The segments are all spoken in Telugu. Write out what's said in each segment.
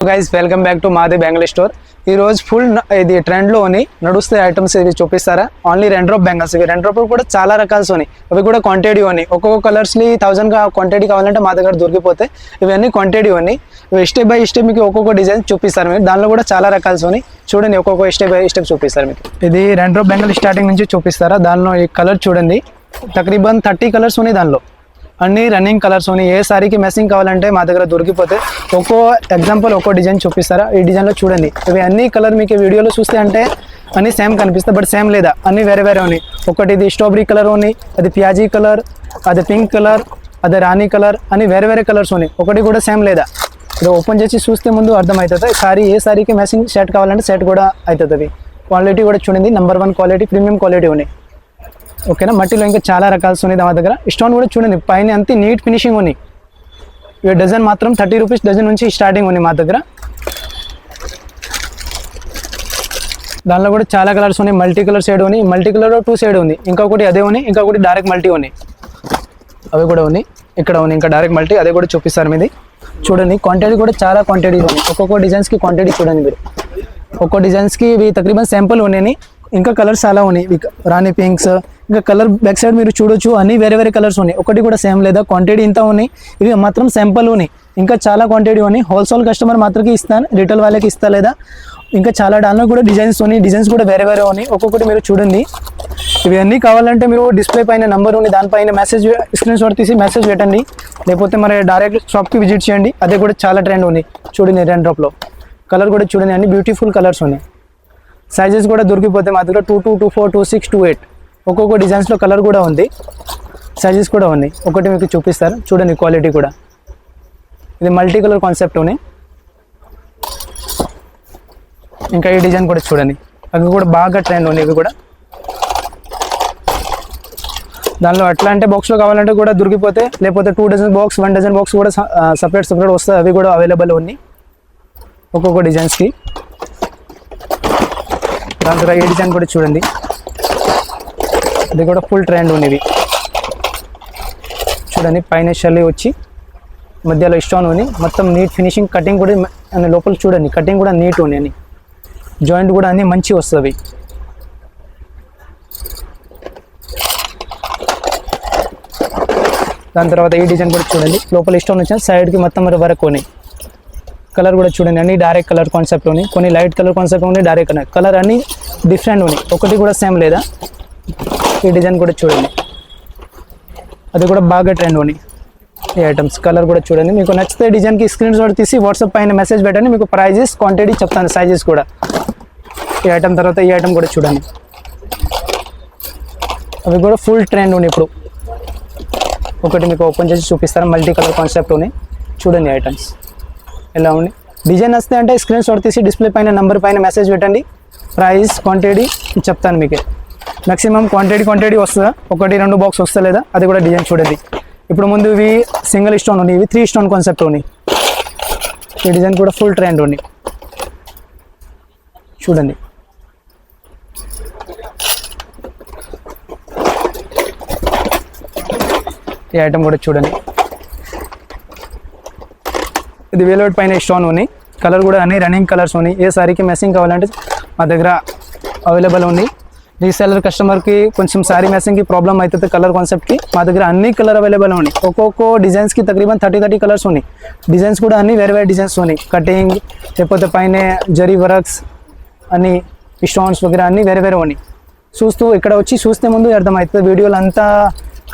గైస్ వెల్కమ్ బ్యాక్ టు మాది బెంగళూరు స్టోర్. ఈ రోజు ఫుల్ ఇది ట్రెండ్లోని నడుస్తే ఐటమ్స్ ఇవి చూపిస్తారా. ఓన్లీ రెండ్రోప్ బెంగల్స్, ఇవి రెండ్రోప్ కూడా చాలా రకాల్స్ ఉన్నాయి. అవి కూడా క్వాంటిటీ ఉన్నాయి. ఒక్కొక్క కలర్స్ని 1000 క్వాంటిటీ కావాలంటే మా దగ్గర దొరికిపోతాయి. ఇవన్నీ క్వాంటిటీ ఉన్నాయి. ఇవి స్టెప్ బై స్టెప్ మీకు ఒక్కొక్క డిజైన్ చూపిస్తారు. మీరు దానిలో కూడా చాలా రకాల్స్ ఉన్నాయి. చూడండి, ఒక్కొక్క స్టెప్ బై స్టెప్ చూపిస్తారు మీకు. ఇది రెండ్రోప్ బెంగల్ స్టార్టింగ్ నుంచి చూపిస్తారా. దానిలో ఈ కలర్ చూడండి, తక్రీబన్ 30 కలర్స్ ఉన్నాయి. దానిలో అన్ని రన్నింగ్ కలర్స్ ఉన్నాయి. ఏ సారీకి మెస్సింగ్ కావాలంటే మా దగ్గర దొరికిపోతే ఒక్కో ఎగ్జాంపుల్ ఒక్కో డిజైన్ చూపిస్తారా. ఈ డిజైన్లో చూడండి, ఇవి అన్ని కలర్ మీకు వీడియోలో చూస్తే అంటే అన్ని సేమ్ కనిపిస్తాయి, బట్ సేమ్ లేదా, అన్ని వేరే వేరే ఉన్నాయి. ఒకటి ఇది స్ట్రాబెరీ కలర్ ఉన్నాయి, అది ప్యాజీ కలర్, అది పింక్ కలర్, అది రాణి కలర్, అని వేరే వేరే కలర్స్ ఉన్నాయి. ఒకటి కూడా సేమ్ లేదా. ఇది ఓపెన్ చేసి చూస్తే ముందు అర్థమవుతుంది. సారీ ఏ సారీకి మెస్సింగ్ సెట్ కావాలంటే సెట్ కూడా అవుతుంది. క్వాలిటీ కూడా చూడండి, నెంబర్ 1 క్వాలిటీ, ప్రీమియం క్వాలిటీ ఉన్నాయి. ఓకేనా. మట్టిలో ఇంకా చాలా రకాల్స్ ఉన్నాయి మా దగ్గర. స్టోన్ కూడా చూడండి, పైన అంతే నీట్ ఫినిషింగ్ ఉన్నాయి. ఇవి డజన్ మాత్రం 30 రూపీస్ డజన్ నుంచి స్టార్టింగ్ ఉంది మా దగ్గర. దానిలో కూడా చాలా కలర్స్ ఉన్నాయి. మల్టీ కలర్ షేడ్ ఉన్నాయి, మల్టీ కలర్ 2 షేడ్ ఉంది, ఇంకొకటి అదే ఉన్నాయి, ఇంకొకటి డైరెక్ట్ మల్టీ ఉన్నాయి. అవి కూడా ఉన్నాయి, ఇక్కడ ఉన్నాయి ఇంకా డైరెక్ట్ మల్టీ, అదే కూడా చూపిస్తారు మీది. చూడండి, క్వాంటిటీ కూడా చాలా క్వాంటిటీ ఉన్నాయి. ఒక్కొక్క డిజైన్స్కి క్వాంటిటీ చూడండి మీరు. ఒక్కో డిజైన్స్కి ఇవి తక్రీబన్ శాంపుల్ ఉన్నాయి. ఇంకా కలర్స్ చాలా ఉన్నాయి. రాణి పింక్స్, ఇంకా కలర్ బ్యాక్ సైడ్ మీరు చూడొచ్చు, అన్ని వేరే వేరే కలర్స్ ఉన్నాయి. ఒకటి కూడా సేమ్ లేదా. క్వాంటిటీ ఇంత ఉన్నాయి. ఇవి మాత్రం శాంపుల్ ఉన్నాయి. ఇంకా చాలా క్వాంటిటీ ఉన్నాయి. హోల్సేల్ కస్టమర్ మాత్రమే ఇస్తాను, రిటైల్ వాళ్ళకి ఇస్తా లేదా. ఇంకా చాలా దానిలో కూడా డిజైన్స్ ఉన్నాయి. డిజైన్స్ కూడా వేరే వేరే ఉన్నాయి. ఒక్కొక్కటి మీరు చూడండి. ఇవి అన్నీ కావాలంటే మీరు డిస్ప్లే పైన నెంబర్ ఉంది, దానిపైన మెసేజ్ స్క్రీన్ షాట్ తీసి మెసేజ్ పెట్టండి, లేకపోతే మరి డైరెక్ట్ షాప్కి విజిట్ చేయండి. అదే కూడా చాలా ట్రెండ్ ఉంది. చూడండి, రెండ్రోప్లో కలర్ కూడా చూడండి, అన్ని బ్యూటిఫుల్ కలర్స్ ఉన్నాయి. సైజెస్ కూడా దొరికిపోతే మా దగ్గర 22, 24, 26, 28 ఒక్కొక్క డిజైన్స్లో కలర్ కూడా ఉంది, సైజెస్ కూడా ఉన్నాయి. ఒకటి మీకు చూపిస్తారు చూడండి, క్వాలిటీ కూడా. ఇది మల్టీ కలర్ కాన్సెప్ట్ ఉన్నాయి. ఇంకా ఈ డిజైన్ కూడా చూడండి, అవి కూడా బాగా ట్రెండ్ ఉన్నాయి. ఇవి కూడా దానిలో ఎట్లా అంటే బాక్స్లో కావాలంటే కూడా దొరికిపోతే, లేకపోతే 2 డజన్ బాక్స్, 1 డజన్ బాక్స్ కూడా సపరేట్ వస్తాయి. అవి కూడా అవైలబుల్ ఉన్నాయి ఒక్కొక్క డిజైన్స్కి. దాని తర్వాత ఈ డిజైన్ కూడా చూడండి, ఇది కూడా ఫుల్ ట్రెండ్ ఉంది. చూడండి, పైన షెల్లి వచ్చి మధ్యలో స్టోన్ ఉంది, మొత్తం నీట్ ఫినిషింగ్. కటింగ్ కూడా లోపల చూడండి, కటింగ్ కూడా నీట్ ఉంది అని, జాయింట్ కూడా అన్నీ మంచి వస్తుంది. దాని తర్వాత ఈ డిజైన్ కూడా చూడండి, లోపల స్టోన్ వచ్చిన సైడ్కి మొత్తం వరకు ఉన్నాయి. కలర్ కూడా చూడండి, అన్ని డైరెక్ట్ కలర్ కాన్సెప్ట్ ఉన్నాయి, కొన్ని లైట్ కలర్ కాన్సెప్ట్ ఉన్నాయి, డైరెక్ట్ కలర్ అన్ని డిఫరెంట్ ఉన్నాయి. ఒకటి కూడా సేమ్ లేదా. ఈ డిజైన్ కూడా చూడండి, అది కూడా బాగా ట్రెండ్ ఉన్నాయి. ఈ ఐటమ్స్ కలర్ కూడా చూడండి, మీకు నచ్చితే డిజైన్కి స్క్రీన్ షాట్ తీసి వాట్సాప్ పైన మెసేజ్ పెట్టండి, మీకు ప్రైజెస్ క్వాంటిటీ చెప్తాను, సైజెస్ కూడా. ఈ ఐటమ్ తర్వాత ఈ ఐటమ్ కూడా చూడండి, అవి కూడా ఫుల్ ట్రెండ్ ఉన్నాయి ఇప్పుడు. ఒకటి మీకు ఓపెన్ చేసి చూపిస్తాను, మల్టీ కలర్ కాన్సెప్ట్ ఉన్నాయి. చూడండి ఐటమ్స్ ఎలా ఉన్నాయి. డిజైన్ వస్తే అంటే స్క్రీన్ షాట్ తీసి డిస్ప్లే పైన నెంబర్ పైన మెసేజ్ పెట్టండి, ప్రైస్ క్వాంటిటీ చెప్తాను మీకు. మ్యాక్సిమం క్వాంటిటీ వస్తుందా, 1-2 బాక్స్ వస్తా లేదా. అది కూడా డిజైన్ చూడండి. ఇప్పుడు ముందు ఇవి సింగిల్ స్టోన్ ఉన్నాయి, ఇవి 3 స్టోన్ కాన్సెప్ట్ ఉన్నాయి. ఈ డిజైన్ కూడా ఫుల్ ట్రెండ్ ఉన్నాయి. చూడండి, ఈ ఐటమ్ కూడా చూడండి, ఇది వేలోట్ పైన స్టోన్ ఉన్నాయి. కలర్ కూడా అన్ని రన్నింగ్ కలర్స్ ఉన్నాయి. ఏ సారీకి మెస్సింగ్ కావాలంటే మా దగ్గర అవైలబుల్ ఉంది. రీసెల్లర్ కస్టమర్కి కొంచెం సారీ మెస్సింగ్కి ప్రాబ్లం అవుతుంది కలర్ కాన్సెప్ట్కి. మా దగ్గర అన్ని కలర్ అవైలబుల్ ఉన్నాయి. ఒక్కొక్క డిజైన్స్కి తక్రీబన్ 30 కలర్స్ ఉన్నాయి. డిజైన్స్ కూడా అన్ని వేరే వేరే డిజైన్స్ ఉన్నాయి. కటింగ్, లేకపోతే పైన జరీ వర్క్స్, అన్ని స్టోన్స్ వగేరా అన్ని వేరే వేరే ఉన్నాయి. చూస్తూ ఇక్కడ వచ్చి చూస్తే ముందు అర్థమవుతుంది. వీడియోలు అంతా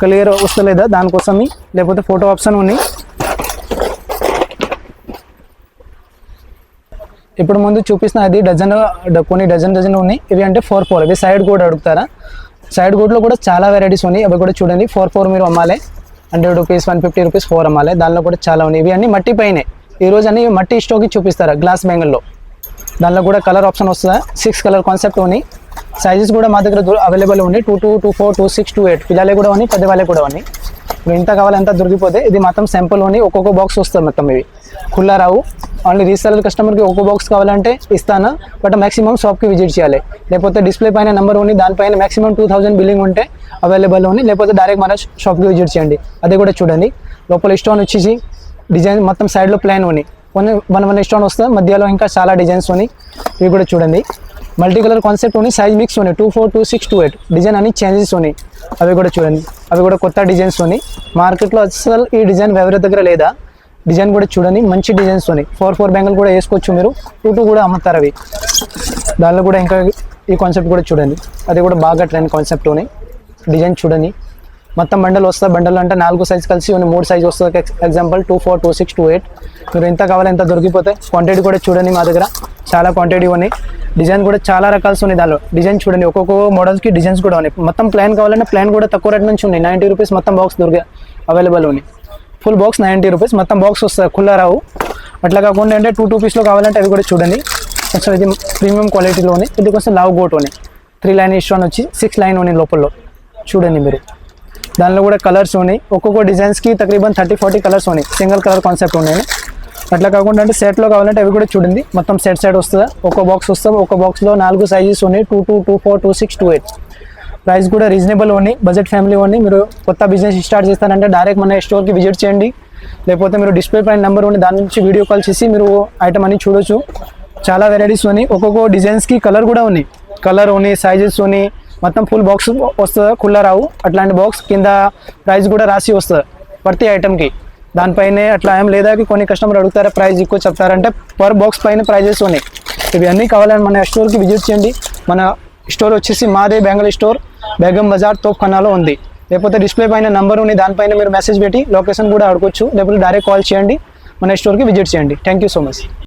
క్లియర్ వస్తలేదా, దానికోసం లేకపోతే ఫోటో ఆప్షన్ ఉన్నాయి. ఇప్పుడు ముందు చూపిస్తున్న అది డజన్, కొన్ని డజన్ ఉన్నాయి. ఇవి అంటే 4 ఇవి సైడ్ గోడ్ అడుగుతారా. సైడ్ గోడ్లో కూడా చాలా వెరైటీస్ ఉన్నాయి. అవి కూడా చూడండి, 4 మీరు అమ్మాలి, 100 రూపీస్, 150 రూపీస్ 4 అమ్మాలి. దానిలో కూడా చాలా ఉన్నాయి. ఇవి అన్ని మట్టి పైనే. ఈరోజు అన్ని మట్టి స్టోక్కి చూపిస్తారా గ్లాస్ బెంగల్లో. దానిలో కూడా కలర్ ఆప్షన్ వస్తుందా, 6 కలర్ కాన్సెప్ట్ ఉన్నాయి. సైజెస్ కూడా మా దగ్గర అవైలబుల్ ఉన్నాయి, 22, 24, 26, 28 పిల్లలే కూడా ఉన్నాయి, పెద్దవాళ్ళే కూడా ఉన్నాయి. ఎంత కావాలి ఎంత దొరికిపోతే. ఇది మాత్రం సింపుల్ ఉన్నాయి. ఒక్కొక్క బాక్స్ వస్తుంది మొత్తం. ఇవి ఖుల్లా రావు. ఓన్లీ రీసెల్లర్ కస్టమర్కి ఒక్కో బాక్స్ కావాలంటే ఇస్తాను, బట్ మ్యాక్సిమం షాప్కి విజిట్ చేయాలి. లేకపోతే డిస్ప్లే పైన నెంబర్ ఉంది, దానిపైన మ్యాక్సిమం 2000 బిల్లింగ్ ఉంటే అవైలబుల్ ఉంది, లేకపోతే డైరెక్ట్ మన షాప్కి విజిట్ చేయండి. అది కూడా చూడండి, లోపల స్టోన్ వచ్చేసి డిజైన్ మొత్తం సైడ్లో ప్లైన్ ఉన్నాయి. వన్ స్టోన్ వస్తుంది, మధ్యలో ఇంకా చాలా డిజైన్స్ ఉన్నాయి. ఇవి కూడా చూడండి, మల్టీ కలర్ కాన్సెప్ట్ ఉన్నాయి, సైజ్ మిక్స్ ఉన్నాయి, 24, 26, 28 డిజైన్ అన్ని చేంజెస్ ఉన్నాయి. అవి కూడా చూడండి, అవి కూడా కొత్త డిజైన్స్ ఉన్నాయి. మార్కెట్లో అసలు ఈ డిజైన్ ఎవరి దగ్గర లేదా. డిజైన్ కూడా చూడండి, మంచి డిజైన్స్ ఉన్నాయి. 4 బ్యాంగిల్ కూడా వేసుకోవచ్చు మీరు, 2 కూడా అమ్ముతారు అవి. దానిలో కూడా ఇంకా ఈ కాన్సెప్ట్ కూడా చూడండి, అది కూడా బాగా ట్రెండ్ కాన్సెప్ట్ ఉన్నాయి. డిజైన్ చూడండి, మొత్తం బండల్ వస్తుంది. బండల్ అంటే 4 సైజ్ కలిసి ఉన్నాయి, 3 సైజ్ వస్తుంది. ఎగ్జాంపుల్ 24, 26, 28 మీరు ఎంత కావాలి ఎంత దొరికిపోతాయి. క్వాంటిటీ కూడా చూడండి, మా దగ్గర చాలా క్వాంటిటీ ఉన్నాయి. డిజైన్ కూడా చాలా రకాల్సి ఉన్నాయి. దానిలో డిజైన్ చూడండి, ఒక్కొక్క మోడల్స్కి డిజైన్స్ కూడా ఉన్నాయి. మొత్తం ప్లాన్ కావాలంటే ప్లాన్ కూడా తక్కువ రేట్ నుంచి ఉన్నాయి. 90 రూపీస్ మొత్తం బాక్స్ దొరికే అవైలబుల్ ఉన్నాయి. ఫుల్ బాక్స్ 90 రూపీస్ మొత్తం బాక్స్ వస్తుంది, కుల్లా రావు. అట్లా కాకుండా అంటే 2 పీస్లో కావాలంటే అవి కూడా చూడండి. కొంచెం ఇది ప్రీమియం క్వాలిటీలో ఉన్నాయి. ఇది కొంచెం లావ్ గోట్ ఉన్నాయి. 3 లైన్ ఇష్టాన్ వచ్చి 6 లైన్ ఉన్నాయి లోపల. చూడండి మీరు, దానిలో కూడా కలర్స్ ఉన్నాయి. ఒక్కొక్క డిజైన్స్కి తక్రీబన్ 30-40 కలర్స్ ఉన్నాయి. సింగిల్ కలర్ కాన్సెప్ట్ ఉన్నాయి. అట్లా కాకుండా అంటే సెట్లో కావాలంటే అవి కూడా చూడండి, మొత్తం సెట్ వస్తుంది. ఒక బాక్స్ వస్తుంది, ఒక బాక్స్లో 4 సైజెస్ ఉన్నాయి, 22, 24, 26, 28 ప్రైస్ కూడా రీజనబుల్ ఉన్నాయి. బడ్జెట్ ఫ్యామిలీ ఉన్నాయి. మీరు కొత్త బిజినెస్ స్టార్ట్ చేస్తారంటే డైరెక్ట్ మన స్టోర్కి విజిట్ చేయండి, లేకపోతే మీరు డిస్ప్లే పైన నెంబర్ ఉంది, దాని నుంచి వీడియో కాల్ చేసి మీరు ఐటమ్ అన్ని చూడొచ్చు. చాలా వెరైటీస్ ఉన్నాయి. ఒక్కొక్క డిజైన్స్కి కలర్ కూడా ఉన్నాయి, కలర్ ఉన్నాయి, సైజెస్ ఉన్నాయి. మొత్తం ఫుల్ బాక్స్ వస్తుంది, కుల్లా రావు. అట్లాంటి బాక్స్ కింద ప్రైస్ కూడా రాసి వస్తుంది ప్రతి ఐటమ్కి. దానిపైనే అట్లా ఏం లేదా, కొన్ని కస్టమర్ అడుగుతారా ప్రైస్ ఎక్కువ చెప్తారంటే పర్ బాక్స్ పైన ప్రైజెస్ ఉన్నాయి. ఇవి అన్నీ కావాలని మన స్టోర్కి విజిట్ చేయండి. మన స్టోర్ వచ్చేసి మాదే బెంగళూరు స్టోర్, బేగం బజార్, తోప్ఖానాలో ఉంది. లేకపోతే డిస్ప్లే పైన నెంబర్ ఉంది, దానిపైన మీరు మెసేజ్ పెట్టి లొకేషన్ కూడా అడగొచ్చు, లేకపోతే డైరెక్ట్ కాల్ చేయండి, మన స్టోర్కి విజిట్ చేయండి. Thank you so much.